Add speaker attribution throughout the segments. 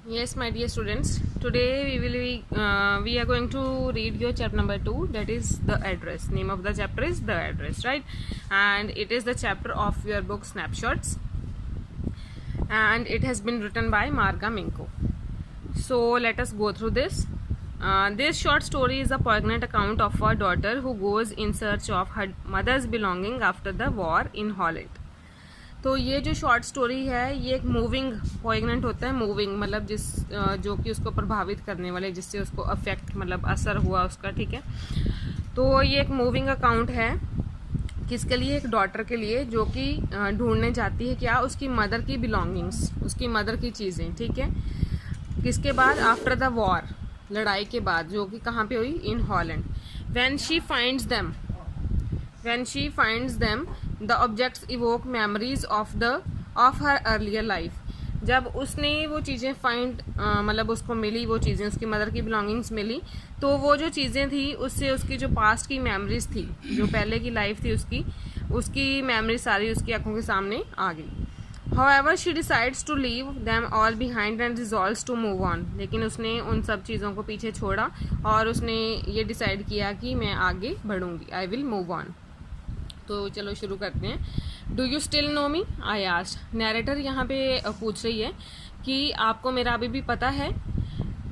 Speaker 1: Yes, my dear students. Today we are going to read your chapter number 2. That is the address. Name of the chapter is the address, right? And it is the chapter of your book Snapshots. And it has been written by Marga Minko. So let us go through this. This short story is a poignant account of a daughter who goes in search of her mother's belonging after the war in Holland. तो ये जो short story है ये एक moving poignant होता है। Moving मतलब जो कि उसको प्रभावित करने वाले, जिससे उसको अफेक्ट मतलब असर हुआ उसका, ठीक है। तो ये एक मूविंग अकाउंट है किसके लिए? एक डॉटर के लिए, जो कि ढूंढने जाती है क्या? उसकी मदर की बिलोंगिंग्स, उसकी मदर की चीज़ें, ठीक है। किसके बाद? आफ्टर द वॉर, लड़ाई के बाद, जो कि कहाँ पे हुई? In Holland. When she finds them the objects evoke memories of her earlier life. जब उसने वो चीज़ें मतलब उसको मिली, वो चीज़ें उसकी मदर की बिलोंगिंग्स मिली, तो वो जो चीज़ें थी उससे उसकी जो पास्ट की मेमोरीज थी, जो पहले की लाइफ थी उसकी मेमोरी सारी उसकी आंखों के सामने आ गई। However, she decides to leave them all behind and resolves to move on. लेकिन उसने उन सब चीज़ों को पीछे छोड़ा और उसने ये डिसाइड किया कि मैं आगे बढ़ूंगी। I will move on. तो चलो शुरू करते हैं। Do you still know me? I asked. Narrator यहाँ पे पूछ रही है कि आपको मेरा अभी भी पता है।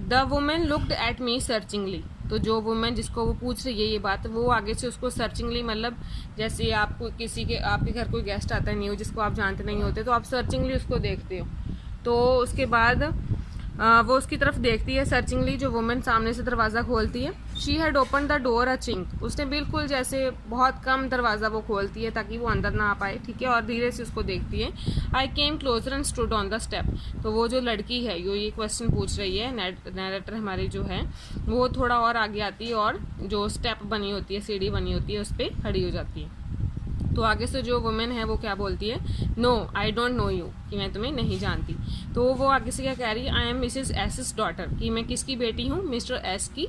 Speaker 1: The women looked at me searchingly. तो जो वुमेन जिसको वो पूछ रही है ये बात, वो आगे से उसको सर्चिंगली, मतलब जैसे आपको आपके घर कोई गेस्ट आता है न्यू, जिसको आप जानते नहीं होते, तो आप सर्चिंगली उसको देखते हो। तो उसके बाद वो उसकी तरफ देखती है सर्चिंगली। जो वुमेन सामने से दरवाज़ा खोलती है। She had open the door a chink. उसने बिल्कुल जैसे बहुत कम दरवाज़ा वो खोलती है ताकि वो अंदर ना आ पाए, ठीक है, और धीरे से उसको देखती है। I came closer and stood on the step. तो वो जो लड़की है ये क्वेश्चन पूछ रही है, नैरेटर हमारी जो है वो थोड़ा और आगे आती है और जो स्टेप बनी होती है, सीढ़ी बनी होती है, उस पर खड़ी हो जाती है। तो आगे से जो वुमेन है वो क्या बोलती है? No I don't know you, कि मैं तुम्हें नहीं जानती। तो वो आगे से क्या कह रही है? I am Mrs S daughter, कि मैं किसकी बेटी हूँ? मिस्टर एस की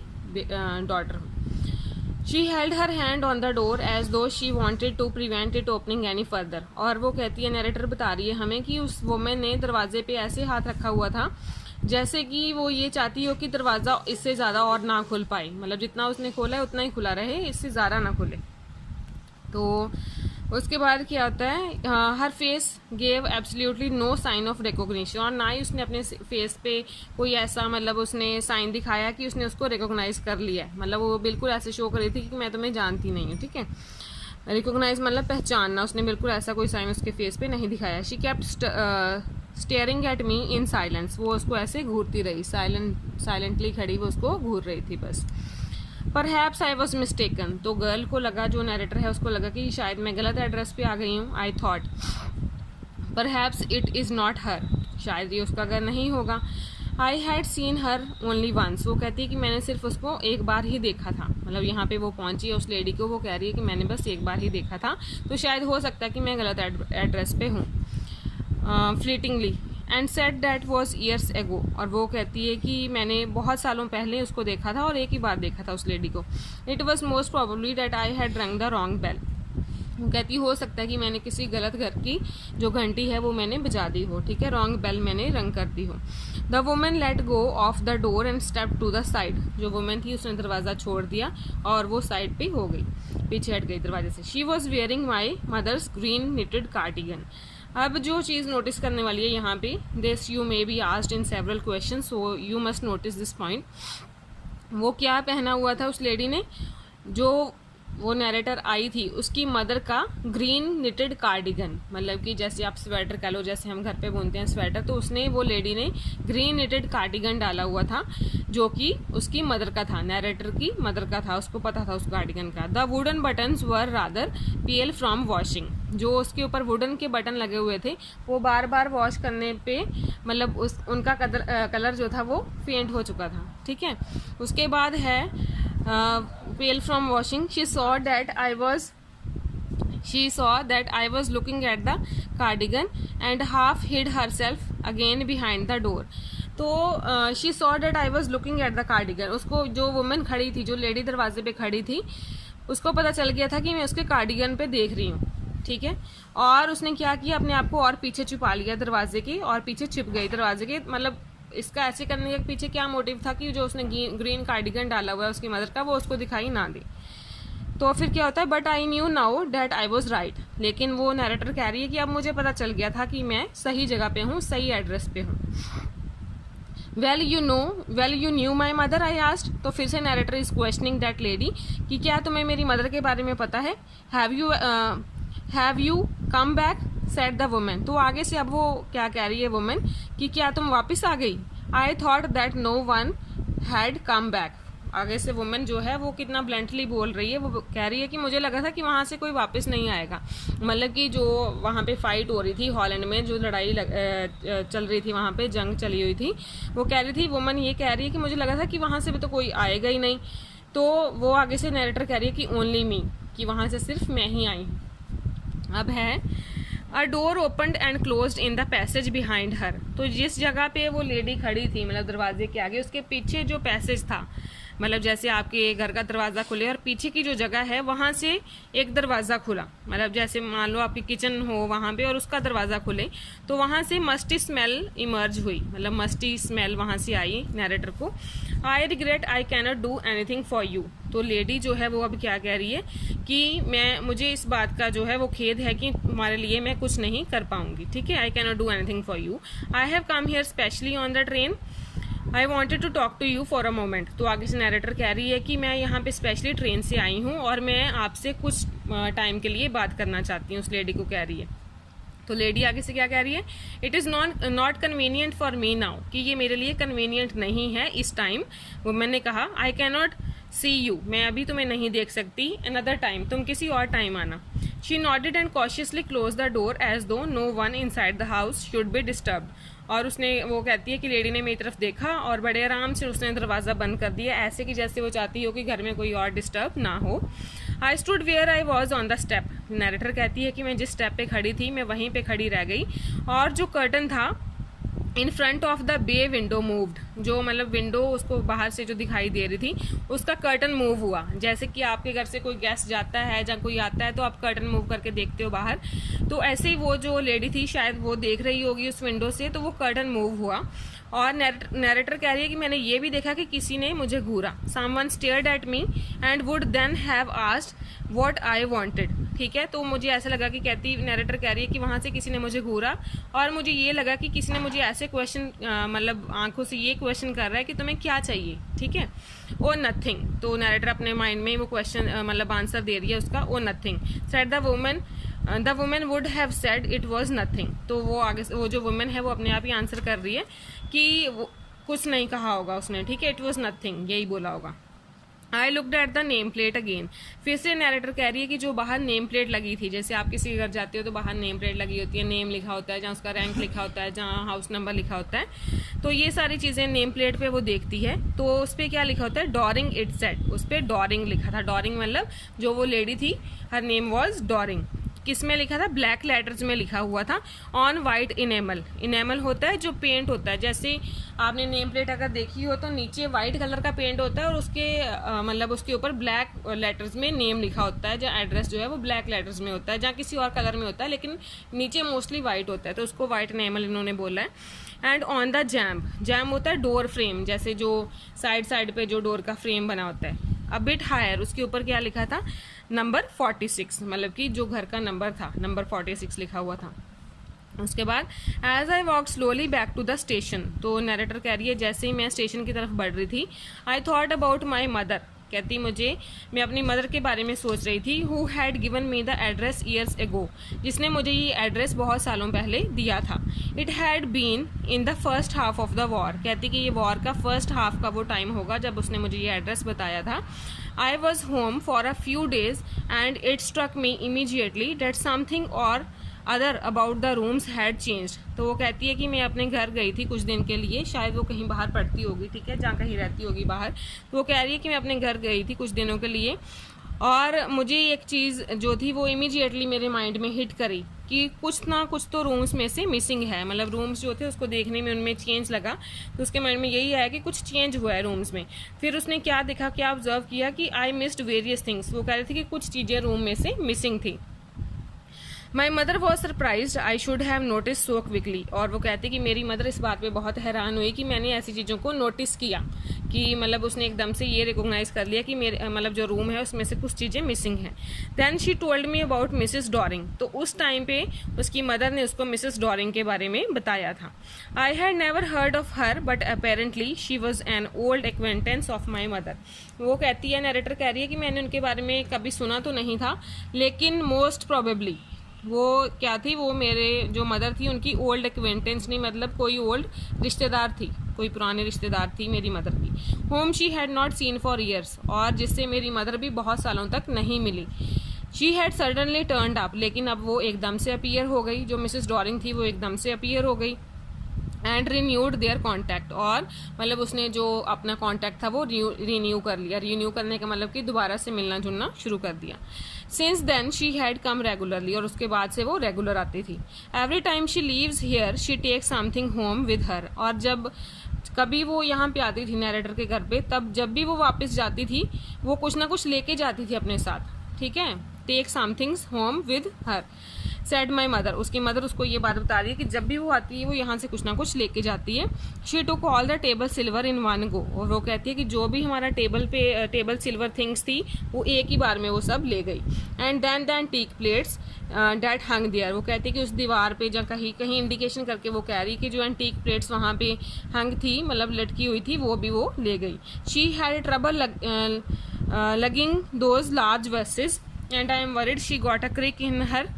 Speaker 1: डॉटर हूँ। She held her hand on the door as though she wanted to prevent it opening any further. और वो कहती है, नैरेटर बता रही है हमें कि उस वुमेन ने दरवाजे पे ऐसे हाथ रखा हुआ था जैसे कि वो ये चाहती हो कि दरवाज़ा इससे ज़्यादा और ना खुल पाए, मतलब जितना उसने खोला है उतना ही खुला रहे, इससे ज़्यादा ना खुले। तो उसके बाद क्या होता है? Her face gave absolutely no sign of recognition. और ना ही उसने अपने फेस पे कोई ऐसा मतलब उसने साइन दिखाया कि उसने उसको रिकॉग्नाइज कर लिया है। मतलब वो बिल्कुल ऐसे शो कर रही थी कि मैं तुम्हें जानती नहीं हूँ, ठीक है। रिकॉग्नाइज मतलब पहचानना, उसने बिल्कुल ऐसा कोई साइन उसके फेस पे नहीं दिखाया। She kept staring at me in silence. वो उसको ऐसे घूरती रही, साइलेंटली खड़ी वो उसको घूर रही थी बस। Perhaps I was mistaken. तो गर्ल को लगा, जो नैरेटर है उसको लगा कि शायद मैं गलत एड्रेस पे आ गई हूँ। I thought perhaps it is not her, शायद ये उसका घर नहीं होगा। I had seen her only once. वो कहती है कि मैंने सिर्फ उसको एक बार ही देखा था। मतलब यहाँ पे वो पहुंची है उस लेडी को, वो कह रही है कि मैंने बस एक बार ही देखा था, तो शायद हो सकता है कि मैं गलत एड्रेस पे हूँ। Fleetingly and set that was years ago. और वो कहती है कि मैंने बहुत सालों पहले उसको देखा था और एक ही बार देखा था उस लेडी को। It was most probably that I had रंग द रॉन्ग बेल। वो कहती हो सकता है कि मैंने किसी गलत घर की जो घंटी है वो मैंने बजा दी हो, ठीक है, रॉन्ग बेल मैंने रंग कर दी हो। The women let go of the door and step to the side. जो वुमेन थी उसने दरवाज़ा छोड़ दिया और वो साइड पे हो गई, पीछे हट गई दरवाजे से। She was wearing my mother's green knitted cardigan. अब जो चीज़ नोटिस करने वाली है यहाँ पे, this you may be asked in several question, so you must notice this point. वो क्या पहना हुआ था उस लेडी ने? जो वो नैरेटर आई थी उसकी मदर का ग्रीन निटेड कार्डिगन, मतलब कि जैसे आप स्वेटर कह लो, जैसे हम घर पे बुनते हैं स्वेटर, तो उसने, वो लेडी ने ग्रीन निटेड कार्डिगन डाला हुआ था जो कि उसकी मदर का था, नैरेटर की मदर का था, उसको पता था उस कार्डिगन का। The wooden buttons were rather peel from washing. जो उसके ऊपर वुडन के बटन लगे हुए थे वो बार बार वॉश करने पे मतलब उनका कलर जो था वो फेंट हो चुका था, ठीक है। उसके बाद है pale from washing. She saw that I was looking at the cardigan and half hid herself again behind the door. तो she saw that I was looking at the cardigan. उसको, जो वुमेन खड़ी थी, जो लेडी दरवाजे पे खड़ी थी, उसको पता चल गया था कि मैं उसके कार्डिगन पे देख रही हूँ, ठीक है। और उसने क्या किया, अपने आप को और पीछे छुपा लिया दरवाजे के, और पीछे छिप गई दरवाजे के, मतलब इसका ऐसे करने के पीछे क्या मोटिव था कि जो उसने ग्रीन कार्डिगन डाला हुआ है उसकी मदर का, वो उसको दिखाई ना दे। तो फिर क्या होता है, but I knew now that I was right, लेकिन वो नैरेटर कह रही है कि अब मुझे पता चल गया था कि मैं सही जगह पे हूँ, सही एड्रेस पे हूँ। Well you knew my mother I asked, तो फिर से narrator is questioning that lady कि क्या तुम्हें मेरी मदर के बारे में पता है। Have you come back said the women, तो आगे से अब वो क्या कह रही है वुमेन कि क्या तुम वापस आ गई। I thought that no one had come back, आगे से वुमेन जो है वो कितना ब्लंटली बोल रही है, वो कह रही है कि मुझे लगा था कि वहाँ से कोई वापस नहीं आएगा। मतलब कि जो वहाँ पे फाइट हो रही थी हॉलैंड में, जो लड़ाई चल रही थी, वहाँ पे जंग चली हुई थी, वो कह रही थी, वुमेन ये कह रही है कि मुझे लगा था कि वहाँ से भी तो कोई आएगा ही नहीं। तो वो आगे से नैरेटर कह रही है कि ओनली मी, कि वहाँ से सिर्फ मैं ही आई। अब है अ door opened and closed in the passage behind her, तो जिस जगह पे वो लेडी खड़ी थी, मतलब दरवाजे के आगे, उसके पीछे जो पैसेज था, मतलब जैसे आपके घर का दरवाज़ा खुले और पीछे की जो जगह है वहाँ से एक दरवाज़ा खुला, मतलब जैसे मान लो आपकी किचन हो वहाँ पे और उसका दरवाज़ा खुले, तो वहाँ से मस्टी स्मेल इमर्ज हुई, मतलब मस्टी स्मेल वहाँ से आई नैरेटर को। I regret I cannot do anything for you, तो लेडी जो है वो अब क्या कह रही है कि मुझे इस बात का जो है वो खेद है कि तुम्हारे लिए मैं कुछ नहीं कर पाऊंगी। ठीक है, I cannot do anything for you, I have come here specially on the train, I wanted to talk to you for a moment, तो आगे से नैरेटर कह रही है कि मैं यहाँ पे स्पेशली ट्रेन से आई हूँ और मैं आपसे कुछ टाइम के लिए बात करना चाहती हूँ, उस लेडी को कह रही है। तो लेडी आगे से क्या कह रही है, it is not convenient for me now, कि ये मेरे लिए कन्वीनियंट नहीं है इस टाइम। वो मैंने कहा I can not see you, मैं अभी तुम्हें नहीं देख सकती, अनदर टाइम, तुम किसी और टाइम आना। She nodded and cautiously close the door as though no one inside the house should be disturb, और उसने, वो कहती है कि लेडी ने मेरी तरफ देखा और बड़े आराम से उसने दरवाज़ा बंद कर दिया, ऐसे कि जैसे वो चाहती हो कि घर में कोई और डिस्टर्ब ना हो। I stood where I was on the step, narrator कहती है कि मैं जिस स्टेप पे खड़ी थी मैं वहीं पे खड़ी रह गई, और जो कर्टन था in front of the bay window moved, जो मतलब विंडो उसको बाहर से जो दिखाई दे रही थी उसका कर्टन मूव हुआ, जैसे कि आपके घर से कोई गेस्ट जाता है या कोई आता है तो आप कर्टन मूव करके देखते हो बाहर, तो ऐसे ही वो जो लेडी थी शायद वो देख रही होगी उस विंडो से, तो वो कर्टन मूव हुआ। और नैरेटर कह रही है कि मैंने ये भी देखा कि किसी ने मुझे घूरा, someone stared at me and would then have asked what I wanted. ठीक है, तो मुझे ऐसा लगा कि नैरेटर कह रही है कि वहाँ से किसी ने मुझे घूरा और मुझे ये लगा कि किसी ने मुझे ऐसे क्वेश्चन, मतलब आंखों से ये क्वेश्चन कर रहा है कि तुम्हें क्या चाहिए। ठीक है, ओ नथिंग, तो नैरेटर अपने माइंड में वो क्वेश्चन मतलब आंसर दे रही है उसका, ओ nothing said the women would have said it was nothing, तो वो आगे वो जो वुमेन है वो अपने आप ही आंसर कर रही है कि वो कुछ नहीं कहा होगा उसने। ठीक है, इट वॉज नथिंग, यही बोला होगा। I looked at the name plate again, फिर से नैरेटर कह रही है कि जो बाहर नेम प्लेट लगी थी, जैसे आप किसी घर जाते हो तो बाहर नेम प्लेट लगी होती है, नेम लिखा होता है, जहाँ उसका रैंक लिखा होता है, जहाँ हाउस नंबर लिखा होता है, तो ये सारी चीज़ें नेम प्लेट पे वो देखती है। तो उस पर क्या लिखा होता है, डॉरिंग इट सेट, उस पर डॉरिंग लिखा था। डॉरिंग मतलब जो वो लेडी थी हर नेम वॉज डॉरिंग, किस में लिखा था, ब्लैक लेटर्स में लिखा हुआ था, ऑन वाइट इनेमल। इनेमल होता है जो पेंट होता है, जैसे आपने नेम प्लेट अगर देखी हो तो नीचे वाइट कलर का पेंट होता है और उसके मतलब उसके ऊपर ब्लैक लेटर्स में नेम लिखा होता है, जहाँ एड्रेस जो है वो ब्लैक लेटर्स में होता है, जहाँ किसी और कलर में होता है लेकिन नीचे मोस्टली वाइट होता है, तो उसको वाइट इनेमल इन्होंने बोला है। एंड ऑन द जैम होता है डोर फ्रेम, जैसे जो साइड पे जो डोर का फ्रेम बना होता है। अ बिट हायर, उसके ऊपर क्या लिखा था, नंबर 46, मतलब कि जो घर का नंबर था नंबर 46 लिखा हुआ था। उसके बाद as I walk slowly back to the station, तो नैरेटर कह रही है जैसे ही मैं स्टेशन की तरफ बढ़ रही थी, I thought about my mother, कहती मैं अपनी मदर के बारे में सोच रही थी, who had given me the address years ago, जिसने मुझे ये एड्रेस बहुत सालों पहले दिया था। It had been in the first half of the war, कहती कि ये वॉर का फर्स्ट हाफ का वो टाइम होगा जब उसने मुझे ये एड्रेस बताया था। I was home for a few days and it struck me immediately that something or other about the rooms had changed, तो वो कहती है कि मैं अपने घर गई थी कुछ दिन के लिए, शायद वो कहीं बाहर पढ़ती होगी, ठीक है, जहाँ कहीं रहती होगी बाहर, तो वो कह रही है कि मैं अपने घर गई थी कुछ दिनों के लिए और मुझे एक चीज़ जो थी वो इमीडिएटली मेरे माइंड में हिट करी कि कुछ ना कुछ तो रूम्स में से मिसिंग है, मतलब रूम्स जो थे उसको देखने में उनमें चेंज लगा, तो उसके माइंड में यही आया कि कुछ चेंज हुआ है रूम्स में। फिर उसने क्या देखा, क्या ऑब्जर्व किया कि आई मिस्ड वेरियस थिंग्स, वो कह रही थी कि कुछ चीज़ें रूम में से मिसिंग थी। My mother was surprise I should have notice so quickly. और वो कहती कि मेरी मदर इस बात पे बहुत हैरान हुई कि मैंने ऐसी चीज़ों को नोटिस किया, कि मतलब उसने एकदम से ये रिकॉग्नाइज कर लिया कि मेरे मतलब जो रूम है उसमें से कुछ चीज़ें मिसिंग हैं। Then she told me about Mrs Dorling. तो उस टाइम पे उसकी मदर ने उसको मिसिस डॉरिंग के बारे में बताया था। I had never heard of her but apparently she was an old acquaintance of my mother. वो कहती है, नरेटर कह रही है कि मैंने उनके बारे में कभी सुना तो नहीं था, लेकिन मोस्ट प्रोबेबली वो क्या थी, वो मेरे जो मदर थी उनकी ओल्ड एक्वेंटेंस नहीं, मतलब कोई ओल्ड रिश्तेदार थी, कोई पुराने रिश्तेदार थी मेरी मदर की। Home she had not seen for years, और जिससे मेरी मदर भी बहुत सालों तक नहीं मिली। She had suddenly turned up, लेकिन अब वो एकदम से अपीयर हो गई, जो मिसेस डॉरिंग थी वो एकदम से अपीयर हो गई। एंड रिन्यूड देयर कॉन्टैक्ट, और मतलब उसने जो अपना कॉन्टैक्ट था वो रिन्यू कर लिया। रिन्यू करने का मतलब कि दोबारा से मिलना जुलना शुरू कर दिया। Since then she had come regularly, और उसके बाद से वो रेगुलर आती थी। Every time she leaves here she take something home with her, और जब कभी वो यहाँ पे आती थी नरेटर के घर पे, तब जब भी वो वापस जाती थी वो कुछ ना कुछ लेके जाती थी अपने साथ, ठीक है। Take somethings home with her said my mother, उसकी मदर उसको ये बात बता रही है कि जब भी वो आती है वो यहाँ से कुछ ना कुछ लेके जाती है। She took all the table silver in one go, और वो कहती है कि जो भी हमारा टेबल सिल्वर थिंग्स थी वो एक ही बार में वो सब ले गई। And then the antique plates that hung there, वो कहती है कि उस दीवार पे जहाँ कहीं कहीं इंडिकेशन करके वो कह रही कि जो एंटीक प्लेट्स वहाँ पे हंग थी, मतलब लटकी हुई थी, वो भी वो ले गई। She had trouble lugging those large vases and I am worried she got a crick in her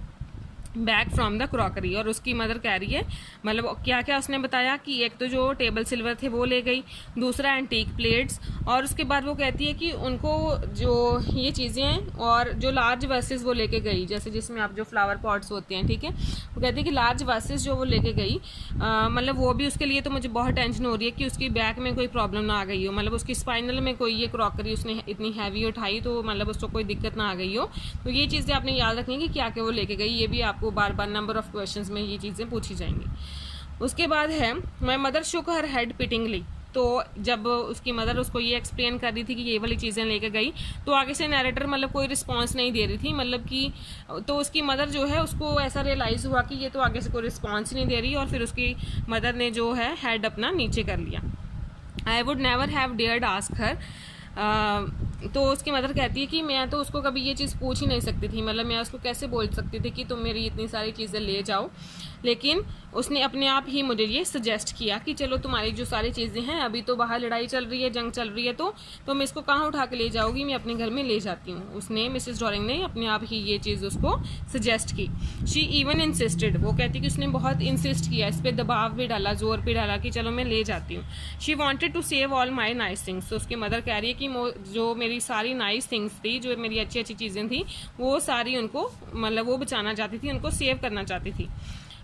Speaker 1: back from the crockery. और उसकी मदर कह रही है, मतलब क्या क्या उसने बताया कि एक तो जो टेबल सिल्वर थे वो ले गई, दूसरा एंटीक प्लेट्स, और उसके बाद वो कहती है कि उनको जो ये चीज़ें हैं और जो लार्ज वर्सेस वो लेके गई, जैसे जिसमें आप जो फ्लावर पॉट्स होते हैं, ठीक है, वो कहती है कि लार्ज वर्सेस जो वो लेके गई, मतलब वो भी उसके लिए तो मुझे बहुत टेंशन हो रही है कि उसकी बैक में कोई प्रॉब्लम ना आ गई हो, मतलब उसकी स्पाइनल में कोई ये क्रॉकरी उसने इतनी हैवी उठाई तो मतलब उसको कोई दिक्कत ना आ गई हो। तो ये चीज़ें आपने याद रखनी है कि क्या क्या वो लेके गई, ये भी आपको बार बार नंबर ऑफ क्वेश्चंस में ये चीज़ें पूछी जाएंगी। उसके बाद है my mother shook her head pityingly. तो जब उसकी मदर उसको ये एक्सप्लेन कर रही थी कि ये वाली चीज़ें लेके गई, तो आगे से नैरेटर मतलब कोई रिस्पांस नहीं दे रही थी, मतलब कि तो उसकी मदर जो है उसको ऐसा रियलाइज़ हुआ कि ये तो आगे से कोई रिस्पांस नहीं दे रही, और फिर उसकी मदर ने जो है हेड अपना नीचे कर लिया। I would never have dared ask her, तो उसकी मदर कहती है कि मैं तो उसको कभी ये चीज़ पूछ ही नहीं सकती थी, मतलब मैं उसको कैसे बोल सकती थी कि तुम मेरी इतनी सारी चीज़ें ले जाओ, लेकिन उसने अपने आप ही मुझे ये सजेस्ट किया कि चलो तुम्हारी जो सारी चीज़ें हैं, अभी तो बाहर लड़ाई चल रही है, जंग चल रही है, तो तुम इसको कहाँ उठा के ले जाओगी, मैं अपने घर में ले जाती हूँ। उसने मिसेस डॉरिंग ने अपने आप ही ये चीज़ उसको सजेस्ट की। शी इवन इंसिस्टेड, वो कहती कि उसने बहुत इंसिस्ट किया, इस पर दबाव भी डाला, जोर भी डाला कि चलो मैं ले जाती हूँ। She wanted to save all my nice things, तो उसकी मदर कह रही है कि जो मेरी सारी नाइस थिंग्स थी, जो मेरी अच्छी अच्छी चीज़ें थी, वो सारी उनको मतलब वो बचाना चाहती थी, उनको सेव करना चाहती थी।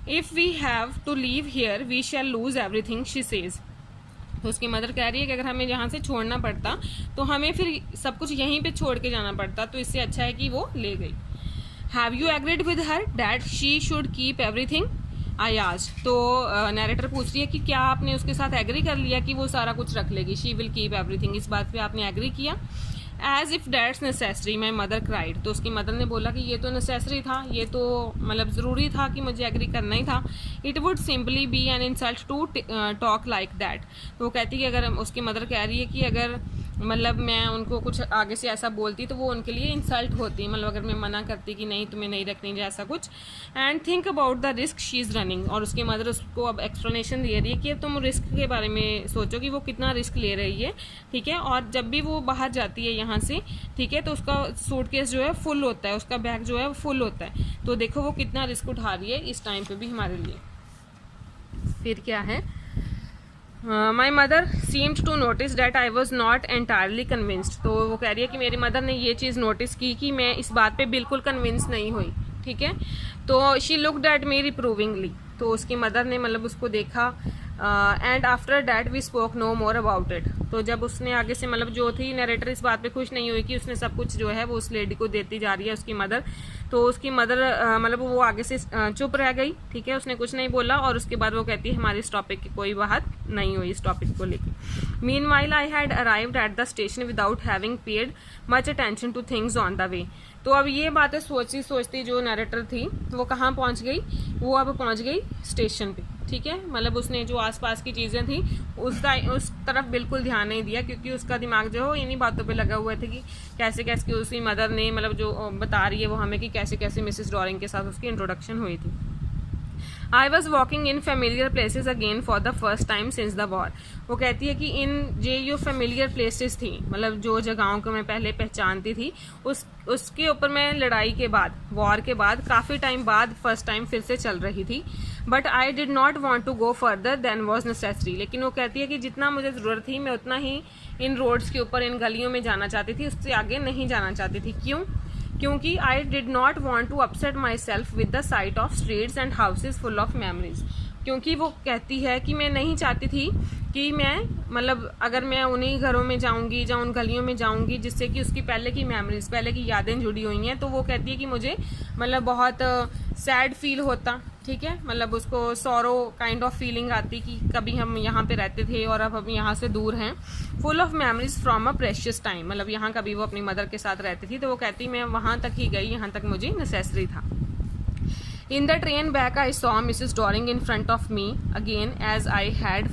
Speaker 1: If we have to leave here we shall lose everything, she says. तो उसकी मदर कह रही है कि अगर हमें यहाँ से छोड़ना पड़ता तो हमें फिर सब कुछ यहीं पे छोड़ के जाना पड़ता, तो इससे अच्छा है कि वो ले गई। Have you agreed with her that she should keep everything, I asked. तो नैरेटर पूछ रही है कि क्या आपने उसके साथ एग्री कर लिया कि वो सारा कुछ रख लेगी, शी विल कीप एवरीथिंग, इस बात पे आपने एग्री किया। As if that's necessary my mother cried, तो उसकी मदर ने बोला कि ये तो नेसेसरी था, ये तो मतलब ज़रूरी था कि मुझे एग्री करना ही था। It would simply be an insult to talk like that, तो वो कहती है कि अगर उसकी मदर कह रही है कि अगर मतलब मैं उनको कुछ आगे से ऐसा बोलती तो वो उनके लिए इंसल्ट होती, मतलब अगर मैं मना करती कि नहीं तुम्हें नहीं रखनी जैसा कुछ। And think about the risk she is running, और उसकी मदर उसको अब एक्सप्लेनेशन दे रही है कि तुम रिस्क के बारे में सोचो कि वो कितना रिस्क ले रही है, ठीक है, और जब भी वो बाहर जाती है यहाँ से, ठीक है, तो उसका सूटकेस जो है फुल होता है, उसका बैग जो है फुल होता है, तो देखो वो कितना रिस्क उठा रही है इस टाइम पे भी हमारे लिए। फिर क्या है, my mother seemed to notice that I was not entirely convinced, तो वो कह रही है कि मेरी मदर ने ये चीज़ नोटिस की कि मैं इस बात पे बिल्कुल कन्विंस नहीं हुई, ठीक है। तो she looked at me reprovingly, तो उसकी मदर ने मतलब उसको देखा। And after that we spoke no more about it, तो जब उसने आगे से मतलब जो थी नरेटर इस बात पे खुश नहीं हुई कि उसने सब कुछ जो है वो उस लेडी को देती जा रही है उसकी मदर, तो उसकी मदर मतलब वो आगे से चुप रह गई, ठीक है, उसने कुछ नहीं बोला। और उसके बाद वो कहती है हमारी इस टॉपिक की कोई बात नहीं हुई इस टॉपिक को लेकर। Meanwhile I had arrived at the station without having paid much attention two things on the way. तो अब ये बातें सोचती सोचती जो नरेटर थी वो कहाँ पहुँच गई, वो अब पहुँच गई स्टेशन पे, ठीक है। मतलब उसने जो आसपास की चीज़ें थी उस तरफ बिल्कुल ध्यान नहीं दिया, क्योंकि उसका दिमाग जो है इन्हीं बातों पे लगा हुआ था कि कैसे कैसे उसकी मदर ने मतलब जो बता रही है वो हमें कि कैसे कैसे मिसेस डॉरिंग के साथ उसकी इंट्रोडक्शन हुई थी। I was walking in familiar places again for the first time since the war. वो कहती है कि इन जो फेमिलियर प्लेसेस थी, मतलब जो जगहों को मैं पहले पहचानती थी, उसके ऊपर मैं लड़ाई के बाद, वॉर के बाद काफ़ी टाइम बाद फर्स्ट टाइम फिर से चल रही थी। But I did not want to go further than was necessary. लेकिन वो कहती है कि जितना मुझे ज़रूरत थी मैं उतना ही इन रोड्स के ऊपर, इन गलियों में जाना चाहती थी, उससे आगे नहीं जाना चाहती थी। क्यों? क्योंकि I did not want to upset myself with the sight of streets and houses full of memories. क्योंकि वो कहती है कि मैं नहीं चाहती थी कि मैं मतलब अगर मैं उन्हीं घरों में जाऊंगी या उन गलियों में जाऊंगी जिससे कि उसकी पहले की मेमोरीज, पहले की यादें जुड़ी हुई हैं, तो वो कहती है कि मुझे मतलब बहुत सैड फील होता, ठीक है, मतलब उसको सॉरो काइंड ऑफ फीलिंग आती कि कभी हम यहाँ पे रहते थे और अब हम यहाँ से दूर हैं। Full of memories from a precious time, मतलब यहाँ कभी वो अपनी मदर के साथ रहती थी, तो वो कहती मैं वहाँ तक ही गई, यहाँ तक मुझे नेसेसरी था। In the train back, I saw Mrs. Doring in front of me again as I had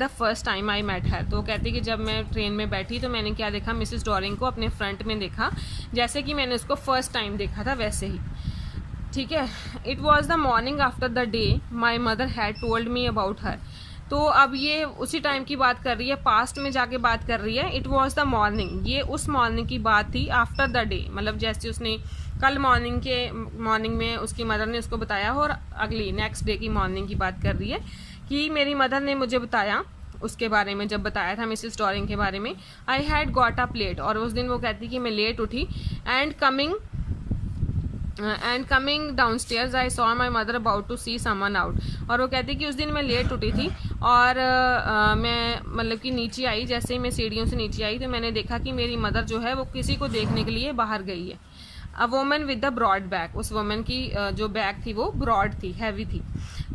Speaker 1: the first time I met her. तो कहती कि जब मैं ट्रेन में बैठी तो मैंने क्या देखा, मिसेस डॉरिंग को अपने फ्रंट में देखा, जैसे कि मैंने उसको फर्स्ट टाइम देखा था वैसे ही, ठीक है। It was the morning after the day my mother had told me about her. तो अब ये उसी टाइम की बात कर रही है, पास्ट में जाके बात कर रही है। इट वॉज द मॉर्निंग, ये उस मॉर्निंग की बात थी, आफ्टर द डे मतलब जैसे उसने कल मॉर्निंग में उसकी मदर ने उसको बताया, और अगली नेक्स्ट डे की मॉर्निंग की बात कर रही है कि मेरी मदर ने मुझे बताया उसके बारे में, जब बताया था मिसेस डॉरिंग के बारे में। I had got up late, और उस दिन वो कहती कि मैं लेट उठी। And coming downstairs I saw my mother about to see someone out. और वो कहती कि उस दिन मैं लेट उठी थी और मैं मतलब कि नीचे आई, जैसे ही मैं सीढ़ियों से नीचे आई तो मैंने देखा कि मेरी मदर जो है वो किसी को देखने के लिए बाहर गई है। A woman with the broad bag, उस वोमन की जो बैग थी वो ब्रॉड थी, हैवी थी।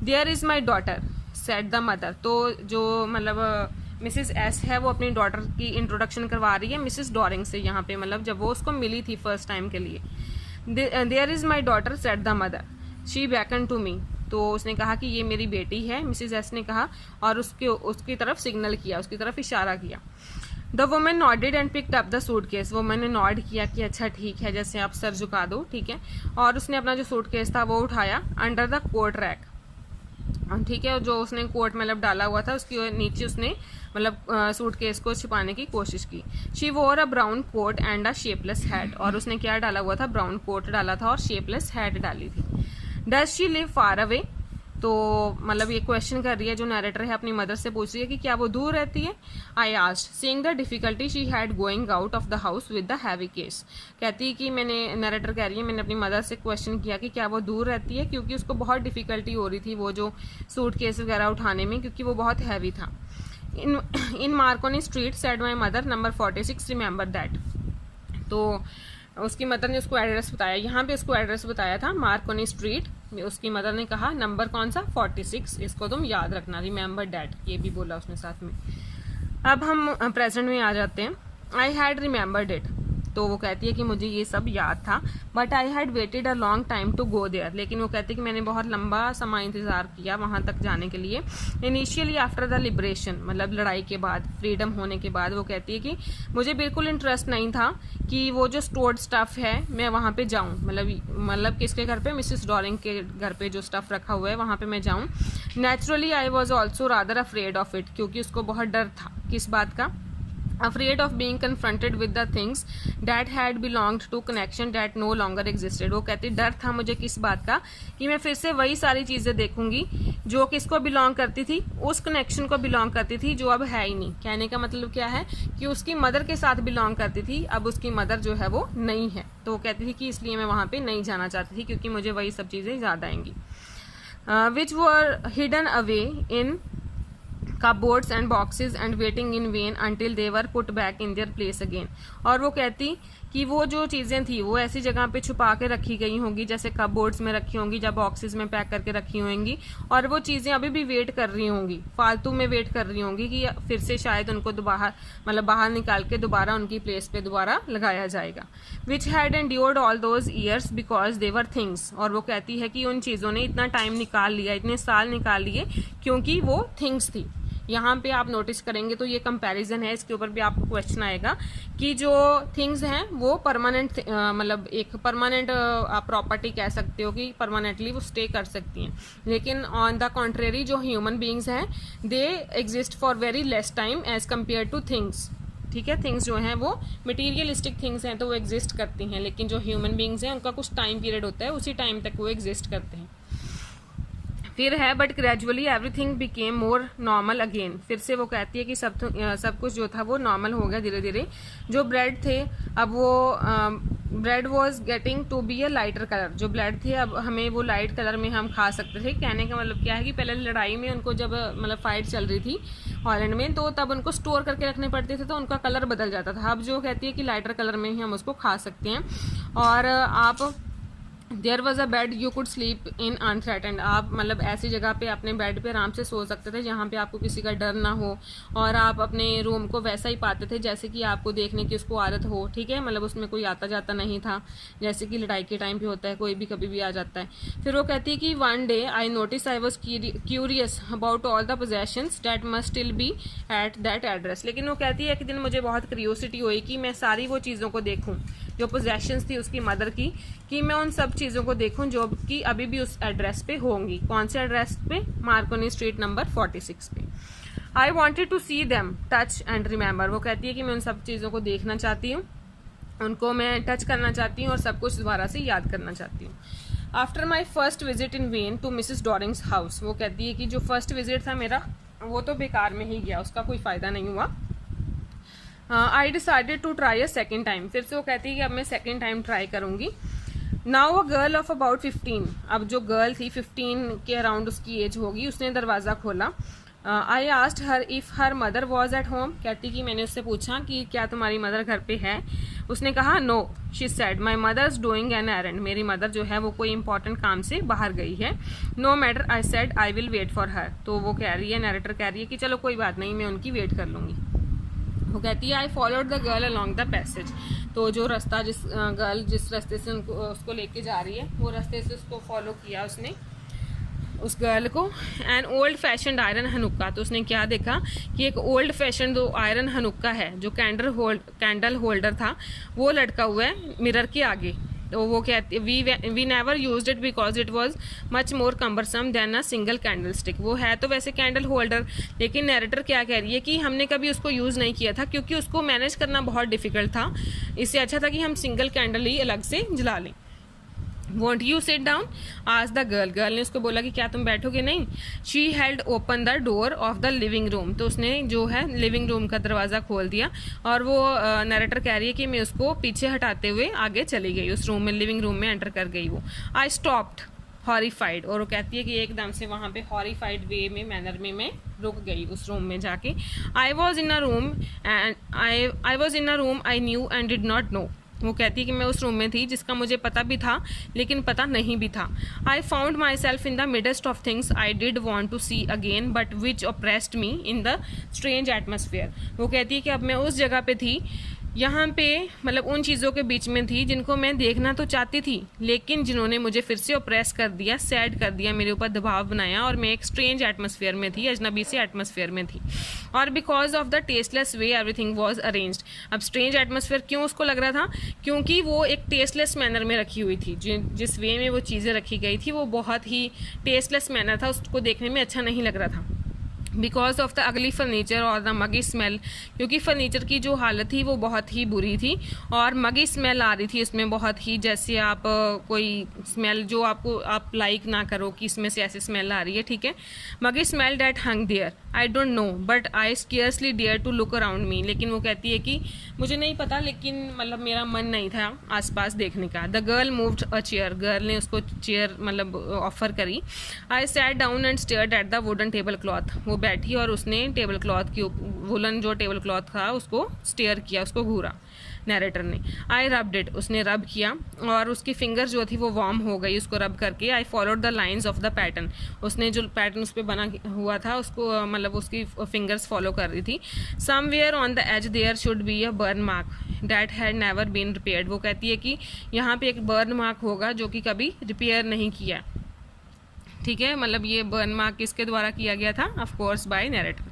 Speaker 1: There is my daughter said the mother. तो जो मतलब मिसेस एस है वो अपनी डॉटर की इंट्रोडक्शन करवा रही है मिसेस डॉरिंग से यहाँ पे, मतलब जब वो उसको मिली थी फर्स्ट टाइम के लिए। There is my daughter said the mother, she beckoned to me. तो उसने कहा कि ये मेरी बेटी है, मिसेस एस ने कहा, और उसकी तरफ सिग्नल किया, उसकी तरफ इशारा किया। The women nodded and picked up the suitcase. Women ने नॉड किया कि अच्छा ठीक है, जैसे आप सर झुका दो, ठीक है, और उसने अपना जो सूटकेस था वो उठाया अंडर द कोट रैक, ठीक है, जो उसने कोट मतलब डाला हुआ था उसकी नीचे उसने मतलब सूटकेस को छिपाने की कोशिश की। She wore a brown coat and a shapeless hat, और उसने क्या डाला हुआ था, ब्राउन कोट डाला था और शेपलेस हैट डाली थी। Does she live far away, तो मतलब ये क्वेश्चन कर रही है जो नरेटर है, अपनी मदर से पूछ रही है कि क्या वो दूर रहती है। I asked seeing the difficulty she had going out of the house with the heavy case. कहती है कि नरेटर कह रही है मैंने अपनी मदर से क्वेश्चन किया कि क्या वो दूर रहती है, क्योंकि उसको बहुत डिफिकल्टी हो रही थी वो जो सूट केस वगैरह उठाने में, क्योंकि वो बहुत हैवी था। In Marconi Street said my mother number 46 remember that. तो उसकी मदर ने उसको एड्रेस बताया, यहाँ पे उसको एड्रेस बताया था मार्कोनी स्ट्रीट। उसकी मदर ने कहा नंबर कौन सा, 46, इसको तुम याद रखना, रिमेंबर डैट, ये भी बोला उसने साथ में। अब हम प्रेजेंट में आ जाते हैं। आई हैड रिमेंबर्ड इट, तो वो कहती है कि मुझे ये सब याद था, but I had waited a long time to go there. लेकिन वो कहती है कि मैंने बहुत लंबा समय इंतजार किया वहाँ तक जाने के लिए। इनिशियली आफ्टर द लिबरेशन, मतलब लड़ाई के बाद, फ्रीडम होने के बाद, वो कहती है कि मुझे बिल्कुल इंटरेस्ट नहीं था कि वो जो स्टोर्ड स्टफ है मैं वहाँ पे जाऊँ, मतलब किसके घर पे, मिसेस डॉरिंग के घर पे जो स्टफ रखा हुआ है वहाँ पे मैं जाऊँ। Naturally I was also rather afraid of it, क्योंकि उसको बहुत डर था किस बात का, afraid of being confronted with the things that had belonged to connection that no longer existed। वो कहती डर था मुझे किस बात का, कि मैं फिर से वही सारी चीज़ें देखूंगी जो किसको बिलोंग करती थी, उस कनेक्शन को बिलोंग करती थी जो अब है ही नहीं। कहने का मतलब क्या है कि उसकी मदर के साथ बिलोंग करती थी, अब उसकी मदर जो है वो नहीं है। तो वो कहती थी कि इसलिए मैं वहाँ पे नहीं जाना चाहती थी, क्योंकि मुझे वही सब चीज़ें याद आएंगी। Which were hidden away in cupboards and boxes and waiting in vain until they were put back in their place again। और वो कहती कि वो जो चीज़ें थी वो ऐसी जगह पे छुपा के रखी गई होंगी, जैसे कपबोर्ड्स में रखी होंगी या बॉक्सेस में पैक करके रखी होंगी, और वो चीज़ें अभी भी वेट कर रही होंगी, फालतू में वेट कर रही होंगी कि फिर से शायद उनको दोबारा मतलब बाहर निकाल के दोबारा उनकी प्लेस पे दोबारा लगाया जाएगा। Which had endured all those years because they were things. और वो कहती है कि उन चीज़ों ने इतना टाइम निकाल लिया, इतने साल निकाल लिए, क्योंकि वो थिंग्स थी। यहाँ पे आप नोटिस करेंगे तो ये कंपैरिजन है, इसके ऊपर भी आपको क्वेश्चन आएगा कि जो थिंग्स हैं वो परमानेंट मतलब एक परमानेंट आप प्रॉपर्टी कह सकते हो कि परमानेंटली वो स्टे कर सकती हैं, लेकिन ऑन द कॉन्ट्रेरी जो ह्यूमन बींग्स हैं they exist for very less time as compare to things. ठीक है, थिंग्स जो हैं वो मटीरियलिस्टिक थिंग्स हैं तो वो एग्जिस्ट करती हैं, लेकिन जो ह्यूमन बींग्स हैं उनका कुछ टाइम पीरियड होता है, उसी टाइम तक वो एग्जिस्ट करते हैं। फिर है but gradually everything became more normal again. फिर से वो कहती है कि सब कुछ जो था वो नॉर्मल हो गया धीरे धीरे। जो ब्रेड थे अब वो bread was getting to be a lighter colour. जो ब्रेड थे अब हमें वो लाइट कलर में हम खा सकते थे। कहने का मतलब क्या है कि पहले लड़ाई में उनको जब मतलब फाइट चल रही थी हॉलैंड में तो तब उनको स्टोर करके रखने पड़ते थे तो उनका कलर बदल जाता था। अब जो कहती है कि लाइटर कलर में ही हम उसको खा सकते हैं। और आप there was a bed you could sleep in unthreatened. आप मतलब ऐसी जगह पे अपने बेड पे आराम से सो सकते थे जहाँ पे आपको किसी का डर ना हो, और आप अपने रूम को वैसा ही पाते थे जैसे कि आपको देखने की उसको आदत हो। ठीक है, मतलब उसमें कोई आता जाता नहीं था, जैसे कि लड़ाई के टाइम पे होता है, कोई भी कभी भी आ जाता है। फिर वो कहती है कि one day I notice I was curious about all the possessions that must still be at that address. लेकिन वो कहती है एक दिन मुझे बहुत क्यूरियोसिटी हुई कि मैं सारी वो चीज़ों को देखूँ जो पोजेशंस थी उसकी मदर की, कि मैं उन सब चीज़ों को देखूं जो कि अभी भी उस एड्रेस पे होंगी। कौन से एड्रेस पे? मार्कोनी स्ट्रीट नंबर 46 पे। I wanted to see them touch and remember. वो कहती है कि मैं उन सब चीज़ों को देखना चाहती हूँ, उनको मैं टच करना चाहती हूँ और सब कुछ दोबारा से याद करना चाहती हूँ। After my first visit in went to Mrs Dorling's house. वो कहती है कि जो फर्स्ट विजिट था मेरा वो तो बेकार में ही गया, उसका कोई फ़ायदा नहीं हुआ। I decided to try a second time. फिर से वो कहती है कि अब मैं सेकेंड टाइम ट्राई करूँगी। Now a girl of about 15। अब जो गर्ल थी 15 के अराउंड उसकी एज होगी, उसने दरवाज़ा खोला। I asked her if her mother was at home. कहती कि मैंने उससे पूछा कि क्या तुम्हारी मदर घर पे है। उसने कहा no. She said my mother's doing an errand. मेरी मदर जो है वो कोई इंपॉर्टेंट काम से बाहर गई है। No matter I said I will wait for her. तो वो कह रही है, नरेटर कह रही है कि चलो कोई बात नहीं, मैं उनकी वेट कर लूँगी। वो कहती है I followed the girl along the passage. तो जो रास्ता गर्ल जिस रास्ते से उसको लेके जा रही है वो रास्ते से उसको फॉलो किया उसने, उस गर्ल को। An old fashion iron Hanukkah. तो उसने क्या देखा कि एक ओल्ड फैशन जो आयरन हनुक्का है, जो कैंडल होल्डर था, वो लटका हुआ है मिरर के आगे। तो वो कहती we never used it because it was much more cumbersome than a single candlestick. वो है तो वैसे कैंडल होल्डर, लेकिन नैरेटर क्या कह रही है कि हमने कभी उसको यूज़ नहीं किया था क्योंकि उसको मैनेज करना बहुत डिफिकल्ट था। इससे अच्छा था कि हम सिंगल कैंडल ही अलग से जला लें। वॉन्ट यू सिट डाउन आज द गर्ल। गर्ल ने उसको बोला कि क्या तुम बैठोगे नहीं। She held open the door of the living room. तो उसने जो है लिविंग रूम का दरवाज़ा खोल दिया और वो नरेटर कह रही है कि मैं उसको पीछे हटाते हुए आगे चली गई, उस रूम में लिविंग रूम में एंटर कर गई वो। I stopped horrified. और वो कहती है कि एकदम से वहाँ पे हॉरीफाइड वे में मैनर में मैं रुक गई उस रूम में जाके। I was in a room and I was in a room I knew and did not no. वो कहती है कि मैं उस रूम में थी जिसका मुझे पता भी था लेकिन पता नहीं भी था। I found myself in the midst of things I did want to see again but which oppressed me in the strange atmosphere. वो कहती है कि अब मैं उस जगह पे थी, यहाँ पे मतलब उन चीज़ों के बीच में थी जिनको मैं देखना तो चाहती थी लेकिन जिन्होंने मुझे फिर से ऑप्रेस कर दिया, सैड कर दिया, मेरे ऊपर दबाव बनाया, और मैं एक स्ट्रेंज एटमोसफियर में थी, अजनबी से एटमोसफियर में थी। और because of the tasteless way everything was arranged. अब स्ट्रेंज एटमोसफियर क्यों उसको लग रहा था? क्योंकि वो एक टेस्टलेस मैनर में रखी हुई थी। जिस वे में वो चीज़ें रखी गई थी वो बहुत ही टेस्टलेस मैनर था, उसको देखने में अच्छा नहीं लग रहा था। Because of the ugly furniture और द मगी स्मेल। क्योंकि फर्नीचर की जो हालत थी वो बहुत ही बुरी थी और मगी स्मेल आ रही थी उसमें बहुत ही, जैसे आप कोई स्मेल जो आपको आप लाइक ना करो कि इसमें से ऐसी स्मेल आ रही है। ठीक है, muggy smell that hung there I don't know but I scarcely dare to look around me. लेकिन वो कहती है कि मुझे नहीं पता, लेकिन मतलब मेरा मन नहीं था आसपास देखने का। The girl moved a chair. Girl ने उसको चेयर मतलब ऑफर करी। I sat down and stared at the wooden table cloth. वो बैठी और उसने टेबल क्लॉथ की वुलन जो टेबल क्लॉथ था उसको स्टेयर किया, उसको घूरा नरेटर ने। आई रब्ड इट, उसने रब किया और उसकी फिंगर जो थी वो वार्म हो गई उसको रब करके। I followed the lines of the pattern, उसने जो पैटर्न उस पर बना हुआ था उसको मतलब उसकी फिंगर्स फॉलो कर रही थी। Somewhere on the edge there should be a burn mark that had never been repaired, वो कहती है कि यहाँ पे एक बर्न मार्क होगा जो कि कभी रिपेयर नहीं किया, ठीक है। मतलब ये बर्न मार्क किसके द्वारा किया गया था, of course by narrator.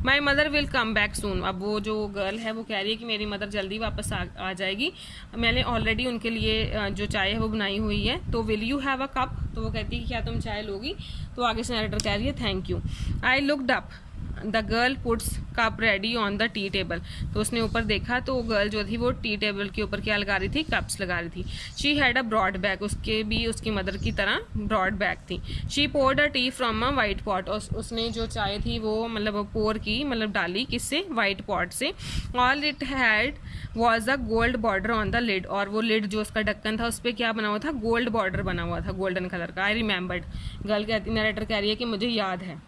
Speaker 1: My mother will come back soon, अब वो जो गर्ल है वो कह रही है कि मेरी मदर जल्दी वापस आ जाएगी, मैंने ऑलरेडी उनके लिए जो चाय है वो बनाई हुई है। तो will you have a cup, तो वो कहती है कि क्या तुम चाय लोगी, तो आगे से नरेटर कह रही है thank you. I looked up, the girl puts cup ready on the tea table, तो उसने ऊपर देखा तो गर्ल जो थी वो टी टेबल के ऊपर क्या लगा रही थी, कप्स लगा रही थी। She had a broad bag, उसके भी उसकी मदर की तरह ब्रॉड बैग थी। She poured a tea from a white pot, और उसने जो चाय थी वो मतलब पोर की, मतलब डाली किससे, वाइट पॉट से। All it had was a gold border on the lid, और वो लिड जो उसका ढक्कन था उस पर क्या बना हुआ था, गोल्ड बॉर्डर बना हुआ था गोल्डन कलर का। आई रिमेंबर्ड, गर्ल कहती, नरेटर कह रही है कि मुझे याद है।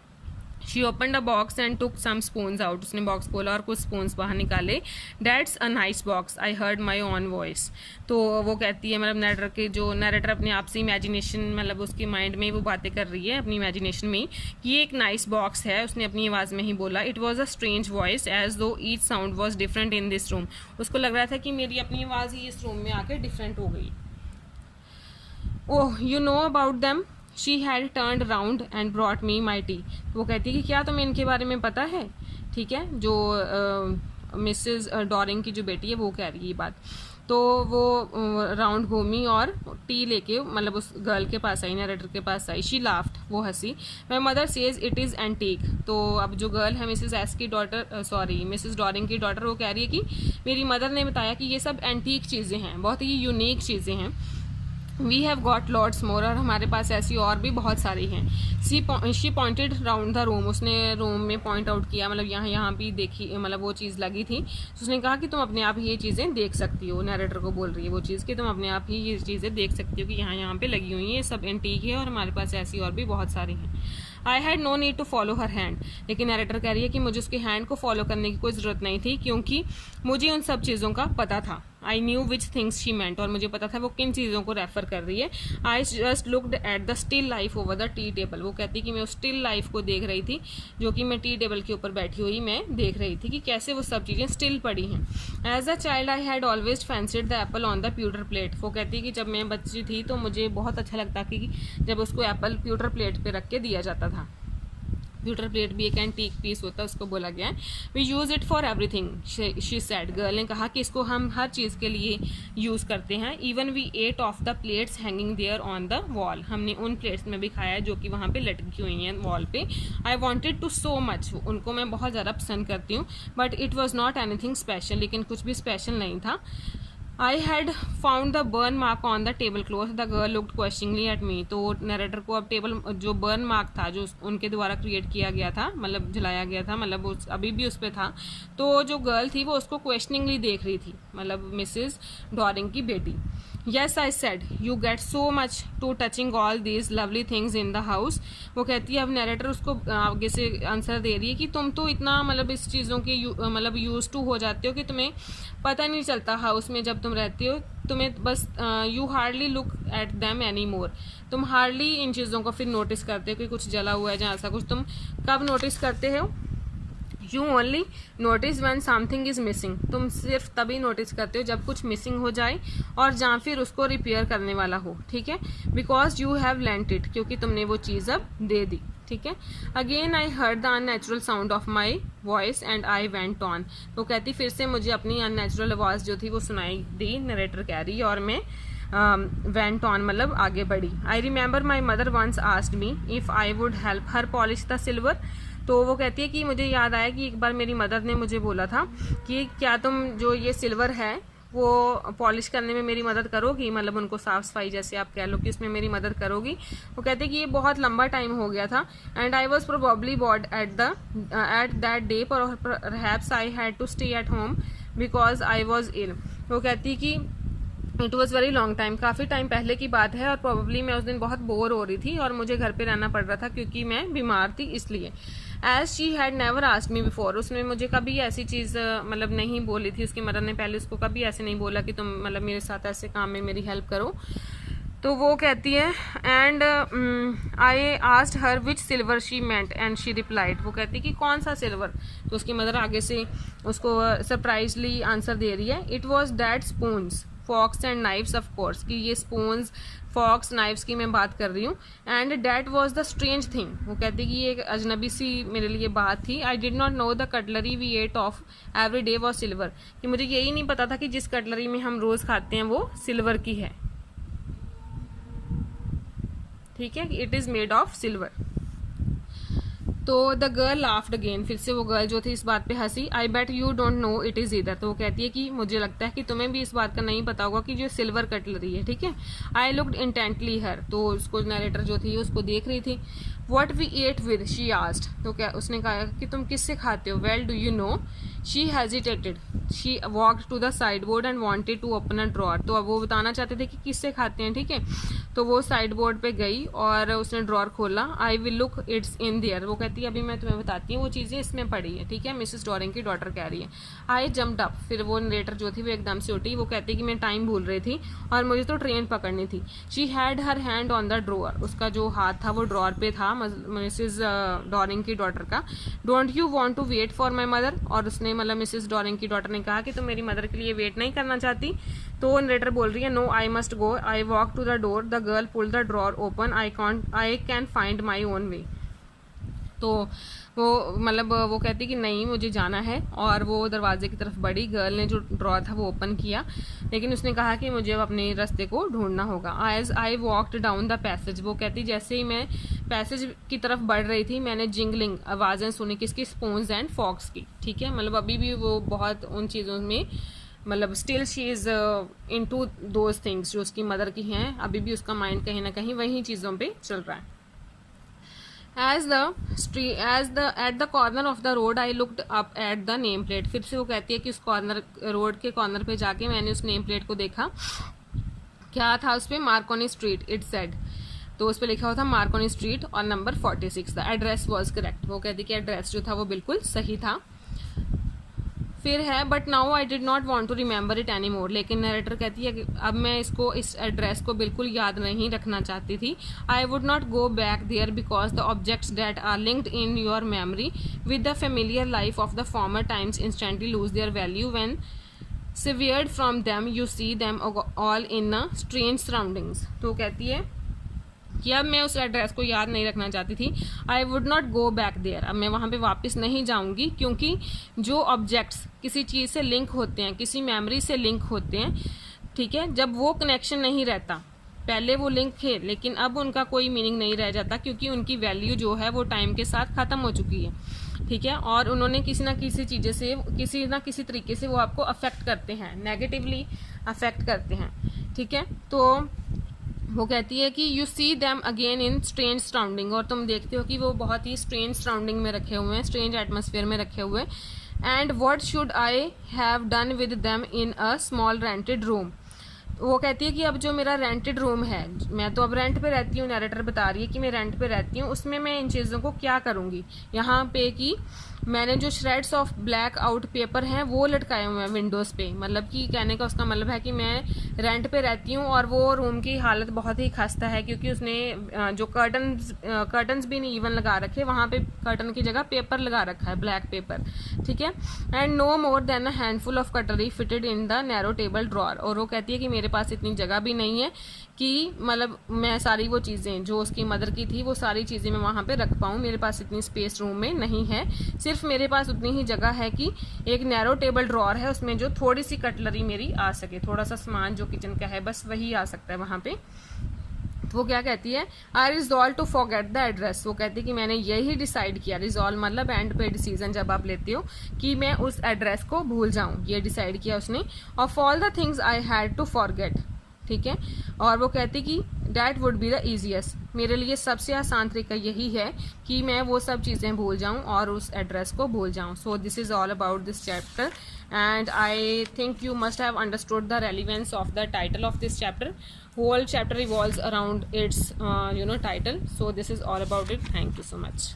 Speaker 1: She opened a box and took some spoons out, उसने बॉक्स खोला और कुछ स्पून्स बाहर निकाले। That's a nice box, I heard my own voice, तो वो कहती है मतलब नरेटर अपने आप से इमेजिनेशन, मतलब उसके माइंड में वो बातें कर रही है अपनी इमेजिनेशन में कि ये एक नाइस बॉक्स है, उसने अपनी आवाज़ में ही बोला। It was a strange voice as though each sound was different in this room, उसको लग रहा था कि मेरी अपनी आवाज़ ही इस रूम में आकर डिफरेंट हो गई। Oh you know about them, she had turned round and brought me my T, वो कहती है कि क्या तुम्हें इनके बारे में पता है, ठीक है। जो मिसेस डॉरिंग की जो बेटी है वो कह रही है ये बात। तो वो राउंड घूमी और टी लेके मतलब उस गर्ल के पास आई, नरेटर के पास आई। शी लाफ्ट, वो हंसी। My mother says it is antique, तो अब जो गर्ल है मिसेस एस की डॉटर, सॉरी मिसेस डॉरिंग की डॉटर, वो कह रही है कि मेरी मदर ने बताया कि ये सब एंटीक चीज़ें हैं, बहुत ही यूनिक चीज़ें हैं। We have got lots more, और हमारे पास ऐसी और भी बहुत सारी हैं। She pointed round the room, उसने रूम में पॉइंट आउट किया, मतलब यहाँ भी देखी, मतलब वो चीज़ लगी थी। उसने कहा कि तुम अपने आप ही ये चीज़ें देख सकती हो, नरेटर को बोल रही है वो चीज़ कि तुम अपने आप ही ये चीज़ें देख सकती हो कि यहाँ पे लगी हुई हैं, सब एंटीक है और हमारे पास ऐसी और भी बहुत सारी हैं। I had no need to follow her hand, लेकिन नरेटर कह रही है कि मुझे उसके हैंड को फॉलो करने की कोई ज़रूरत नहीं थी, क्योंकि मुझे उन सब चीज़ों का पता था। I knew which things she meant, और मुझे पता था वो किन चीज़ों को रेफर कर रही है। I just looked at the still life over the tea table, वो कहती कि मैं उस स्टिल लाइफ को देख रही थी जो कि मैं टी टेबल के ऊपर बैठी हुई मैं देख रही थी कि कैसे वो सब चीज़ें स्टिल पड़ी हैं। As a child I had always fancied the apple on the pewter plate, वो कहती कि जब मैं बच्ची थी तो मुझे बहुत अच्छा लगता कि जब उसको एप्पल प्यूटर प्लेट पर रख के दिया जाता था। प्यूटर प्लेट भी एक एंटीक पीस होता है, उसको बोला गया है। We use it for everything, she said, girl ने कहा कि इसको हम हर चीज़ के लिए यूज़ करते हैं। Even we ate off the plates hanging there on the wall, हमने उन प्लेट्स में भी खाया है जो कि वहाँ पे लटकी हुई हैं वॉल पे। I wanted to so much, उनको मैं बहुत ज़्यादा पसंद करती हूँ, but it was not anything special, लेकिन कुछ भी स्पेशल नहीं था। I had found the burn mark on the tablecloth, the girl looked questioningly at me, तो नरेटर को अब टेबल जो बर्न मार्क था जो उनके द्वारा क्रिएट किया गया था, मतलब जलाया गया था, मतलब उस अभी भी उस पर था, तो जो गर्ल थी वो उसको क्वेश्चनिंगली देख रही थी, मतलब मिसेस डॉरिंग की बेटी। Yes I said, you get so much to touching all these lovely things in the house, वो कहती है अब नरेटर उसको आगे से आंसर दे रही है कि तुम तो इतना मतलब इस चीज़ों के मतलब यूज टू हो जाते हो कि तुम्हें पता नहीं चलता हाउस में जब तुम रहते हो, तुम्हें बस you hardly look at them any more, तुम हार्डली इन चीज़ों को फिर नोटिस करते हो कि कुछ जला हुआ है जहाँ ऐसा कुछ, तुम कब नोटिस करते हो, you only notice one something is missing, तुम सिर्फ तभी नोटिस करते हो जब कुछ मिसिंग हो जाए और जहाँ फिर उसको रिपेयर करने वाला हो, ठीक है। Because you have lent it, क्योंकि तुमने वो चीज़ अब दे दी, ठीक है। Again I heard the unnatural sound of my voice and I went on, तो कहती फिर से मुझे अपनी अननेचुरल आवाज़ जो थी वो सुनाई दी, नरेटर कह रही, और मैं वेंट ऑन मतलब आगे बढ़ी। I remember my mother once asked me if I would help her polish the silver, तो वो कहती है कि मुझे याद आया कि एक बार मेरी मदर ने मुझे बोला था कि क्या तुम जो ये सिल्वर है वो पॉलिश करने में मेरी मदद करोगी, मतलब उनको साफ सफाई जैसे आप कह लो कि उसमें मेरी मदद करोगी। वो कहते हैं कि ये बहुत लंबा टाइम हो गया था and I was probably bored at that day, perhaps I had to stay at home because I was ill, वो कहती कि it was very long time, काफ़ी टाइम पहले की बात है, और प्रोबेबली मैं उस दिन बहुत बोर हो रही थी और मुझे घर पे रहना पड़ रहा था क्योंकि मैं बीमार थी इसलिए। As she had never asked me before, उसने मुझे कभी ऐसी चीज़ मतलब नहीं बोली थी, उसकी मदर ने पहले उसको कभी ऐसे नहीं बोला कि तुम मतलब मेरे साथ ऐसे काम में मेरी हेल्प करो। तो वो कहती है and I asked her which silver she meant and she replied, वो कहती है कि कौन सा सिल्वर। तो उसकी मदर आगे से उसको सरप्राइजली आंसर दे रही है, it was that spoons forks and knives of course, कि ये स्पून्स फॉक्स नाइफ्स की मैं बात कर रही हूँ। And that was the strange thing, वो कहती है कि ये एक अजनबी सी मेरे लिए बात थी। I did not know the cutlery we ate off every day was silver, कि मुझे यही नहीं पता था कि जिस कटलरी में हम रोज़ खाते हैं वो सिल्वर की है। ठीक है, it is made of silver. तो द गर्ल लाफ्ड अगेन, फिर से वो गर्ल जो थी इस बात पे हंसी। I bet you don't know it is either, तो वो कहती है कि मुझे लगता है कि तुम्हें भी इस बात का नहीं पता होगा कि जो सिल्वर कटलरी है। ठीक है, आई लुक्ड इंटेंटली हर, तो उसको नरेटर जो थी उसको देख रही थी। What we ate with she asked, तो क्या उसने कहा कि तुम किससे खाते हो। Well do you know, she hesitated, she walked to the sideboard and wanted to open a drawer, तो अब वो बताना चाहते थे कि किससे खाते हैं। ठीक है, तो वो साइड बोर्ड पे गई और उसने ड्रॉर खोला। I will look it's in their, वो कहती है अभी मैं तुम्हें बताती हूँ वो चीज़ें इसमें पड़ी है। ठीक है, मिसेस डॉरिंग की डॉटर कह रही है। आई जम्प्ड अप, फिर वो नरेटर जो थी वो एकदम से उठी, वो कहती है कि मैं टाइम भूल रही थी और मुझे तो ट्रेन पकड़नी थी। She had her hand on the drawer, उसका जो हाथ था वो ड्रॉर पे था मिसेस डॉरिंग की डॉटर का। Don't you want to wait for my mother, और उसने मतलब मिसेस डॉरिंग की डॉटर ने कहा कि तुम मेरी मदर के लिए वेट नहीं करना चाहती। तो नरेटर बोल रही है no I must go, I walk to the door, the girl pull the drawer open, I can find my own way. तो वो मतलब वो कहती कि नहीं मुझे जाना है, और वो दरवाजे की तरफ बढ़ी। गर्ल ने जो ड्रॉर था वो ओपन किया, लेकिन उसने कहा कि मुझे अब अपने रास्ते को ढूंढना होगा। As I walked down the passage, वो कहती जैसे ही मैं पैसेज की तरफ बढ़ रही थी मैंने जिंगलिंग आवाज़ें सुनी, किसकी, स्पून्स एंड फॉक्स की। ठीक है, मतलब अभी भी वो बहुत उन चीज़ों में मतलब still she is into those things जो उसकी मदर की हैं, अभी भी उसका माइंड कहीं ना कहीं वही चीज़ों पे चल रहा है। at the corner of the road I looked up at the name plate, फिर से वो कहती है कि उस कॉर्नर रोड के कॉर्नर पे जाके मैंने उस नेम प्लेट को देखा। क्या था उस पर, मार्कोनी स्ट्रीट इट सेड, तो उस पर लिखा हुआ था मार्कोनी स्ट्रीट और number 46। The address was correct, वो कहती कि एड्रेस जो था वो बिल्कुल सही था। फिर है but now I did not want to remember it any more, लेकिन नरेटर कहती है कि अब मैं इसको इस एड्रेस को बिल्कुल याद नहीं रखना चाहती थी। I would not go back there because the objects that are linked in your memory with the familiar life of the former times instantly lose their value when severed from them you see them all in a strange surroundings। तो कहती है कि अब मैं उस address को याद नहीं रखना चाहती थी। I would not go back there, अब मैं वहाँ पे वापस नहीं जाऊँगी, क्योंकि जो ऑब्जेक्ट्स किसी चीज़ से लिंक होते हैं, किसी मेमोरी से लिंक होते हैं, ठीक है, जब वो कनेक्शन नहीं रहता, पहले वो लिंक है लेकिन अब उनका कोई मीनिंग नहीं रह जाता, क्योंकि उनकी वैल्यू जो है वो टाइम के साथ ख़त्म हो चुकी है। ठीक है, और उन्होंने किसी ना किसी चीज़ें से किसी ना किसी तरीके से वो आपको अफेक्ट करते हैं, नेगेटिवली अफेक्ट करते हैं। ठीक है, तो वो कहती है कि you see them again in strange surrounding, और तुम देखते हो कि वो बहुत ही स्ट्रेंज सराउंडिंग में रखे हुए हैं, स्ट्रेंज एटमोसफेयर में रखे हुए हैं। And what should I have done with them in a small rented room, वो कहती है कि अब जो मेरा रेंटेड रूम है, मैं तो अब रेंट पे रहती हूँ, नरेटर बता रही है कि मैं रेंट पे रहती हूँ, उसमें मैं इन चीज़ों को क्या करूँगी। यहाँ पे कि मैंने जो shreds of black out paper हैं वो लटकाए हुए हैं विंडोज़ पे, मतलब कि कहने का उसका मतलब है कि मैं रेंट पे रहती हूँ और वो रूम की हालत बहुत ही खस्ता है, क्योंकि उसने जो कर्टन्स भी नहीं इवन लगा रखे, वहाँ पे कर्टन की जगह पेपर लगा रखा है, ब्लैक पेपर। ठीक है, and no more than a handful of cutlery fitted in the narrow table drawer, और वो कहती है कि मेरे पास इतनी जगह भी नहीं है कि मतलब मैं सारी वो चीज़ें जो उसकी मदर की थी वो सारी चीज़ें मैं वहाँ पे रख पाऊँ, मेरे पास इतनी स्पेस रूम में नहीं है, सिर्फ मेरे पास उतनी ही जगह है कि एक नैरो टेबल ड्रॉर है, उसमें जो थोड़ी सी कटलरी मेरी आ सके, थोड़ा सा सामान जो किचन का है बस वही आ सकता है वहाँ पे। तो वो क्या कहती है, I resolve to forget the address, वो कहती है कि मैंने यही डिसाइड किया, रिजॉल्व मतलब एंड पे डिसीजन जब आप लेते हो कि मैं उस एड्रेस को भूल जाऊँ, ये डिसाइड किया उसने। Of all the things I had to forget, ठीक है, और वो कहती कि that would be the easiest, मेरे लिए सबसे आसान तरीका यही है कि मैं वो सब चीज़ें भूल जाऊं और उस एड्रेस को भूल जाऊं। So this is all about this chapter and I think you must have understood the relevance of the title of this chapter. whole chapter revolves around its title. So this is all about it. Thank you so much.